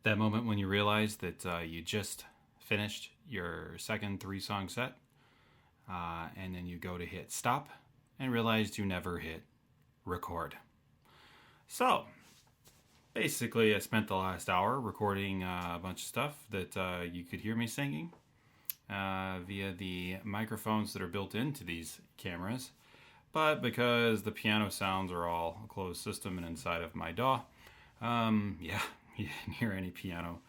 That moment when you realize that you just finished your second 3 song set, and then you go to hit stop and realized you never hit record. So, basically, I spent the last hour recording a bunch of stuff that you could hear me singing via the microphones that are built into these cameras. But because the piano sounds are all a closed system and inside of my DAW, yeah, you didn't hear any piano.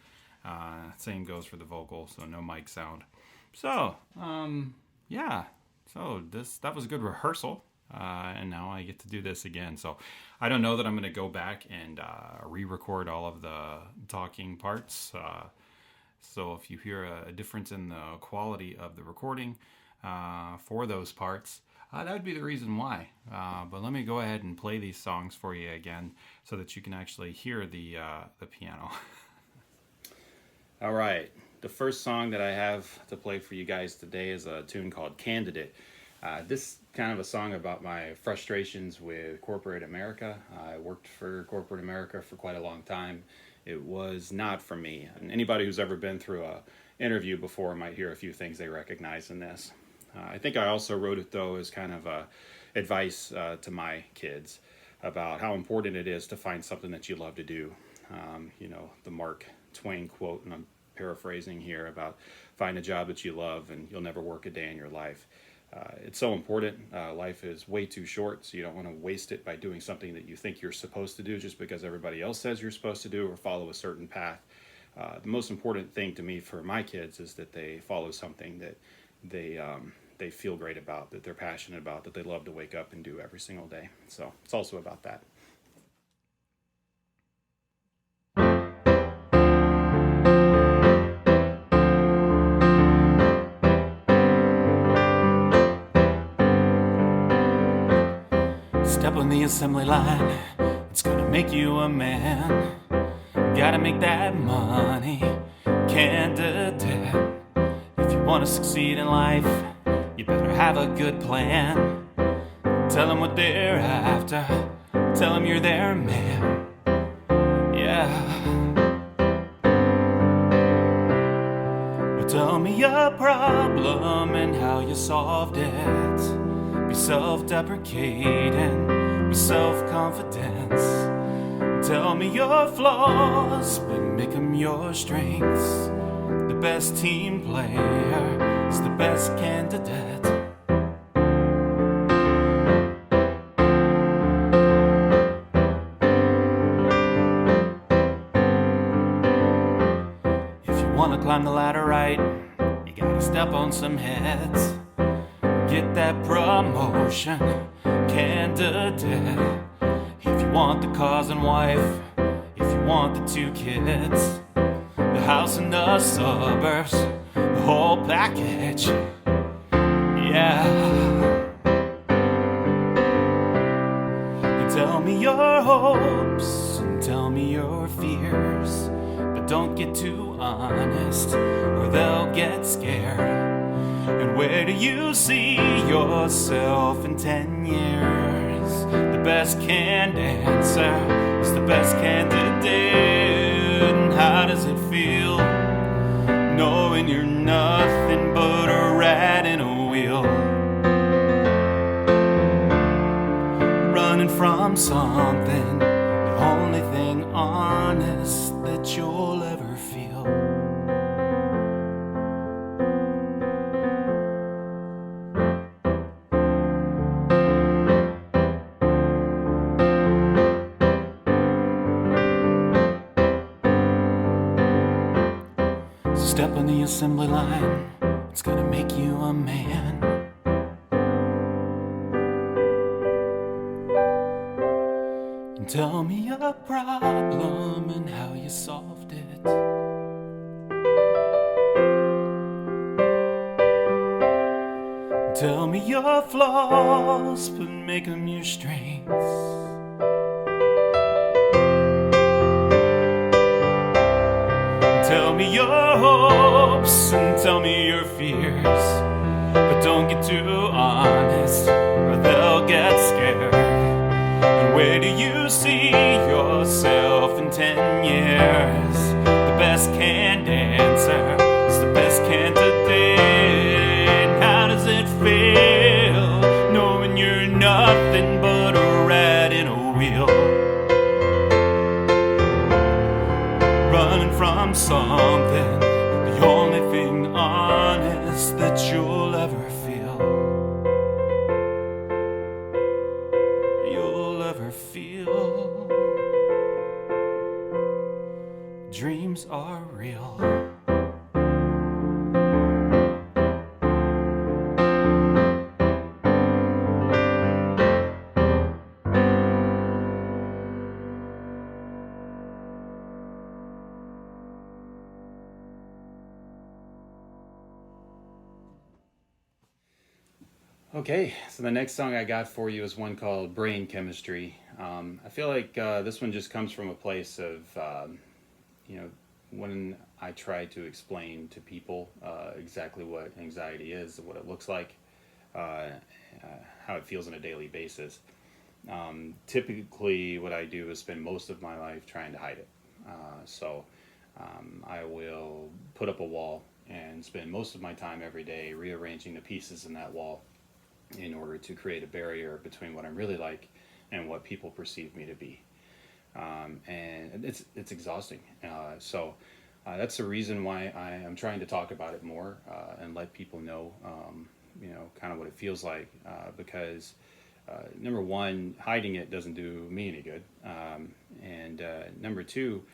Same goes for the vocal, so no mic sound. So, yeah, so that was a good rehearsal, and now I get to do this again. So I don't know that I'm going to go back and re-record all of the talking parts. So if you hear a difference in the quality of the recording for those parts, that would be the reason why. But let me go ahead and play these songs for you again so that you can actually hear the piano. All right. The first song that I have to play for you guys today is a tune called Candidate. This kind of a song about my frustrations with corporate America. I worked for corporate America for quite a long time. It was not for me. And anybody who's ever been through a interview before might hear a few things they recognize in this. I think I also wrote it, though, as kind of advice to my kids about how important it is to find something that you love to do. The Mark Twain quote, and I'm paraphrasing here, about find a job that you love and you'll never work a day in your life. It's so important. Life is way too short, so you don't want to waste it by doing something that you think you're supposed to do just because everybody else says you're supposed to do or follow a certain path. The most important thing to me for my kids is that they follow something that they feel great about, that they're passionate about, that they love to wake up and do every single day. So it's also about that. Step on the assembly line, it's gonna make you a man. Gotta make that money, candidate. If you wanna succeed in life, you better have a good plan. Tell them what they're after, tell them you're their man. Yeah. Well, tell me your problem and how you solved it. Be self-deprecating, be self-confidence. Tell me your flaws, but make them your strengths. The best team player is the best candidate. If you want to climb the ladder right, you gotta step on some heads. Get that promotion, candidate. If you want the cars and wife, if you want the 2 kids, the house in the suburbs, the whole package. Yeah. You tell me your hopes and tell me your fears, but don't get too honest or they'll get scared. And where do you see yourself in 10 years? The best canned answer is the best candidate. And how does it feel knowing you're nothing but a rat in a wheel? Running from something, the only thing honest that you'll ever feel. Step on the assembly line, it's gonna make you a man. And tell me your problem and how you solved it. Tell me your flaws, but make them your strengths. Tell me your hopes and tell me your fears, but don't get too honest or they'll get scared. And where do you see yourself in 10 years? best canned dancer. It's the best candidate. How does it feel knowing you're nothing but a rat in a wheel? Running from something, the only thing honest that you'll ever feel. You'll ever feel. Dreams are real. Okay, so the next song I got for you is one called Brain Chemistry. I feel like this one just comes from a place of, when I try to explain to people exactly what anxiety is, what it looks like, how it feels on a daily basis. Typically, what I do is spend most of my life trying to hide it. So I will put up a wall and spend most of my time every day rearranging the pieces in that wall in order to create a barrier between what I'm really like and what people perceive me to be. And it's exhausting. So that's the reason why I am trying to talk about it more and let people know, kind of what it feels like. Because number one, hiding it doesn't do me any good. And number two,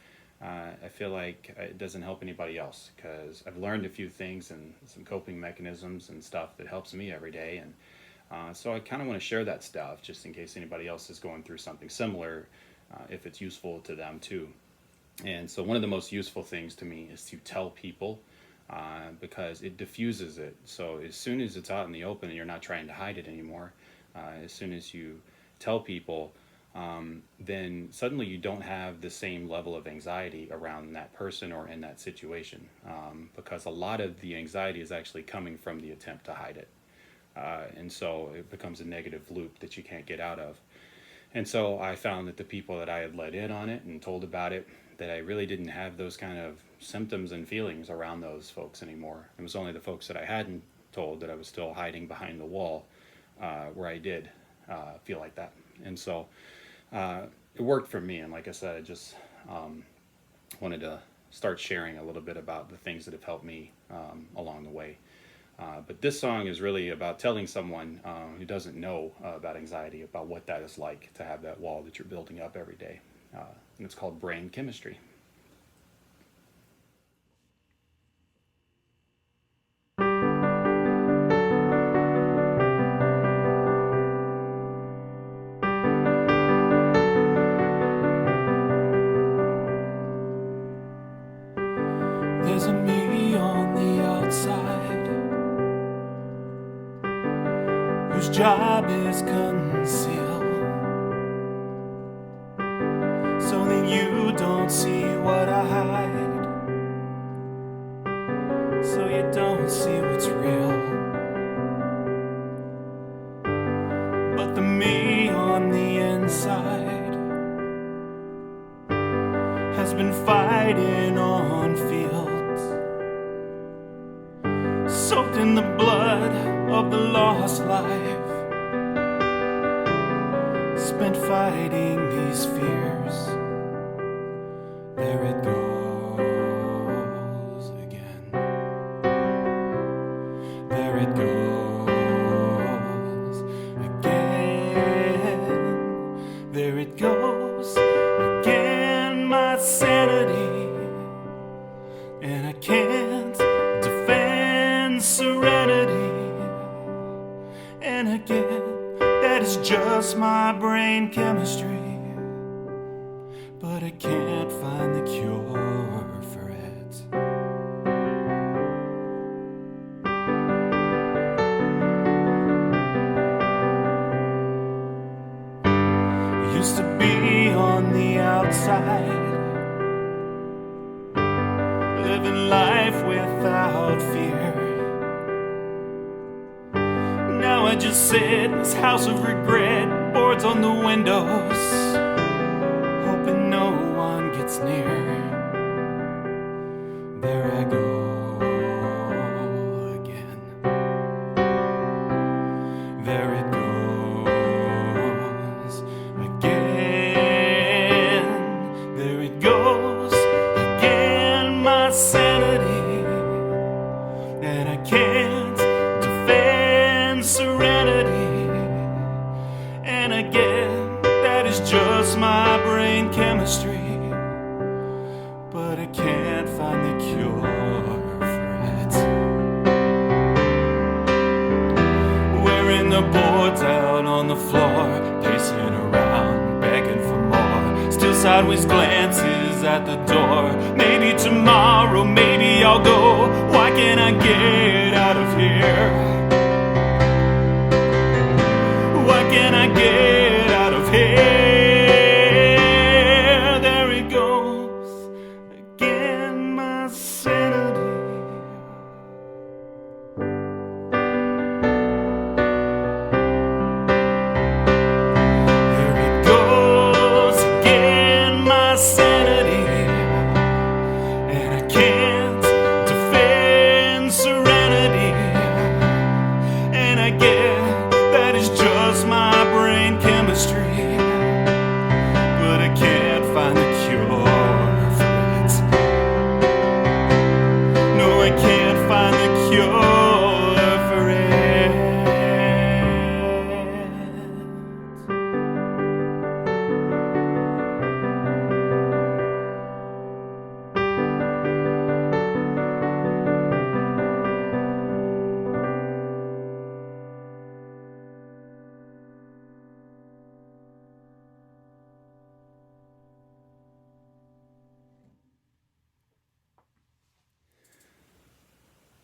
I feel like it doesn't help anybody else, because I've learned a few things and some coping mechanisms and stuff that helps me every day. And so I kind of want to share that stuff just in case anybody else is going through something similar, if it's useful to them too. And so one of the most useful things to me is to tell people, because it diffuses it. So as soon as it's out in the open and you're not trying to hide it anymore, as soon as you tell people, then suddenly you don't have the same level of anxiety around that person or in that situation, because a lot of the anxiety is actually coming from the attempt to hide it. And so it becomes a negative loop that you can't get out of. And so I found that the people that I had let in on it and told about it, that I really didn't have those kind of symptoms and feelings around those folks anymore. It was only the folks that I hadn't told that I was still hiding behind the wall, where I did feel like that. And so it worked for me. And like I said, I just wanted to start sharing a little bit about the things that have helped me along the way. But this song is really about telling someone who doesn't know about anxiety, about what that is like to have that wall that you're building up every day. And it's called Brain Chemistry. There's a me on the outside whose job is conceal, so that you don't see what I hide, so you don't see what's real. But the me on the inside has been fighting on fields, soaked in the blood of the lost life, spent fighting these fears. There it goes again. There it goes again. There it goes again, my sanity. And I can't defend serenity. And again, that is just my brain chemistry. But I can't find the cure for it. I used to be on the outside, living life without fear. Now I just sit in this house of regret, boards on the windows, hoping no one gets near. There I go again. There it goes again. There it goes again, my sanity. And I can't defend serenity. And again, that is just my brain chemistry. But I can't find the cure for it. Wearing the boards out on the floor, pacing around, begging for more. Still sideways glances at the door. Maybe tomorrow, maybe I'll go. Why can't I get out of here? Why can't I get out of here? There it goes again, my sanity. There it goes again, my sanity. And I can't defend serenity. And I get that is just my brain chemistry. But I can't find the cure for it. No, I can't find the cure for it.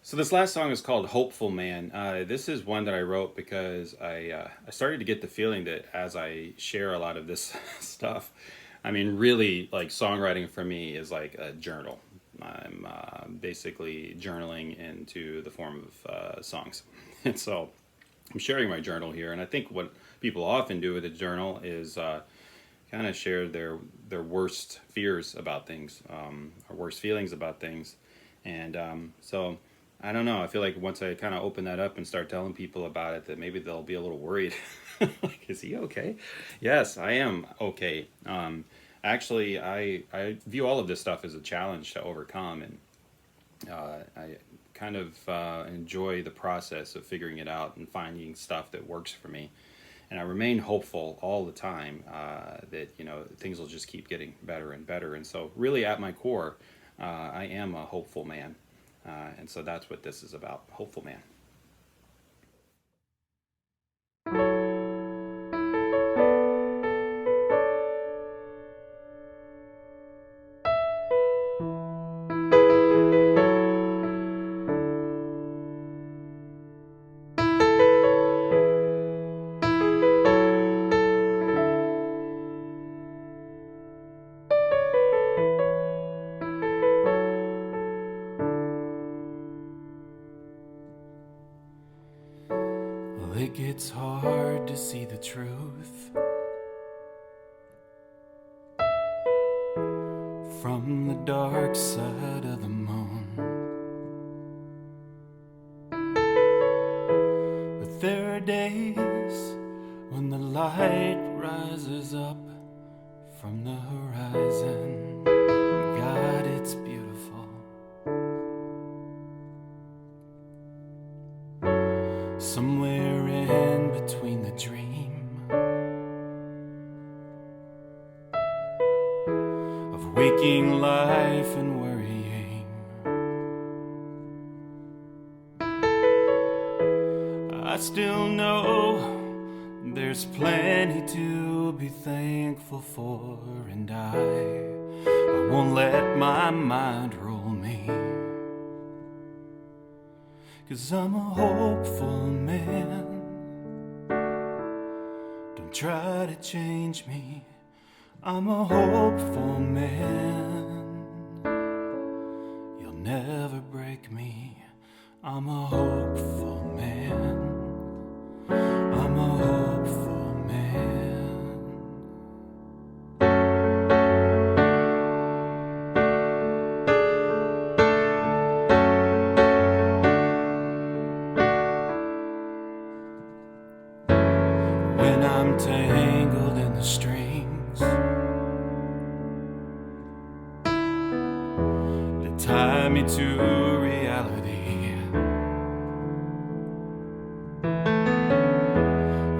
So this last song is called "Hopeful Man." This is one that I wrote because I started to get the feeling that as I share a lot of this stuff, I mean, really, like songwriting for me is like a journal. I'm basically journaling into the form of songs, and so I'm sharing my journal here. And I think what people often do with a journal is kind of share their worst fears about things, or worst feelings about things, and so. I don't know. I feel like once I kind of open that up and start telling people about it, that maybe they'll be a little worried. Like, is he okay? Yes, I am okay. Actually, I view all of this stuff as a challenge to overcome, and I kind of enjoy the process of figuring it out and finding stuff that works for me. And I remain hopeful all the time that things will just keep getting better and better. And so, really, at my core, I am a hopeful man. And so that's what this is about, Hopeful Man. It gets hard to see the truth from the dark side of the moon. But there are days when the light rises up from the horizon. God, it's beautiful. Somewhere in between the dream of waking life and worrying, I still know there's plenty to be thankful for, and I won't let my mind rule me. 'Cause I'm a hopeful man. Don't try to change me. I'm a hopeful man. You'll never break me. I'm a hopeful man. I'm a hopeful man. entangled in the strings that tie me to reality.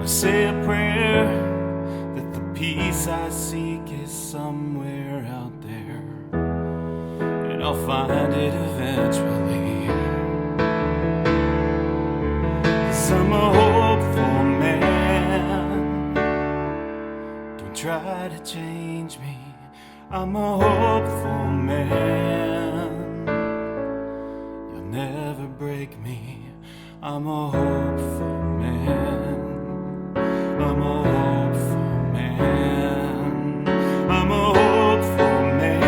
I say a prayer that the peace I seek is somewhere out there, and I'll find it eventually. 'Cause I'm a hopeful man. Don't try to change me. I'm a hopeful man. You'll never break me. I'm a hopeful man. I'm a hopeful man. I'm a hopeful man.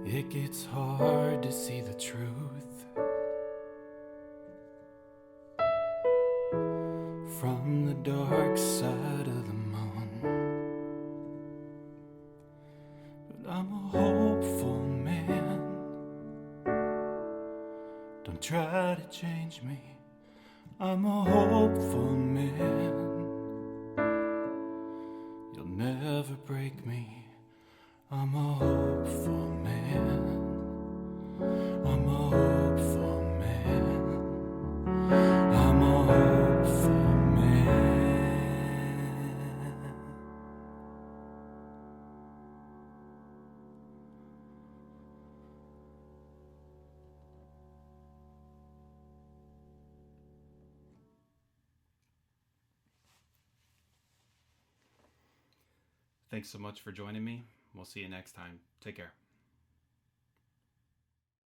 It gets hard to see the truth from the dark side of the moon, but I'm a hopeful man. Don't try to change me. I'm a hopeful man. You'll never break me. I'm a hopeful man. I'm a hopeful man. I'm a hopeful man. Thanks so much for joining me. We'll see you next time. Take care.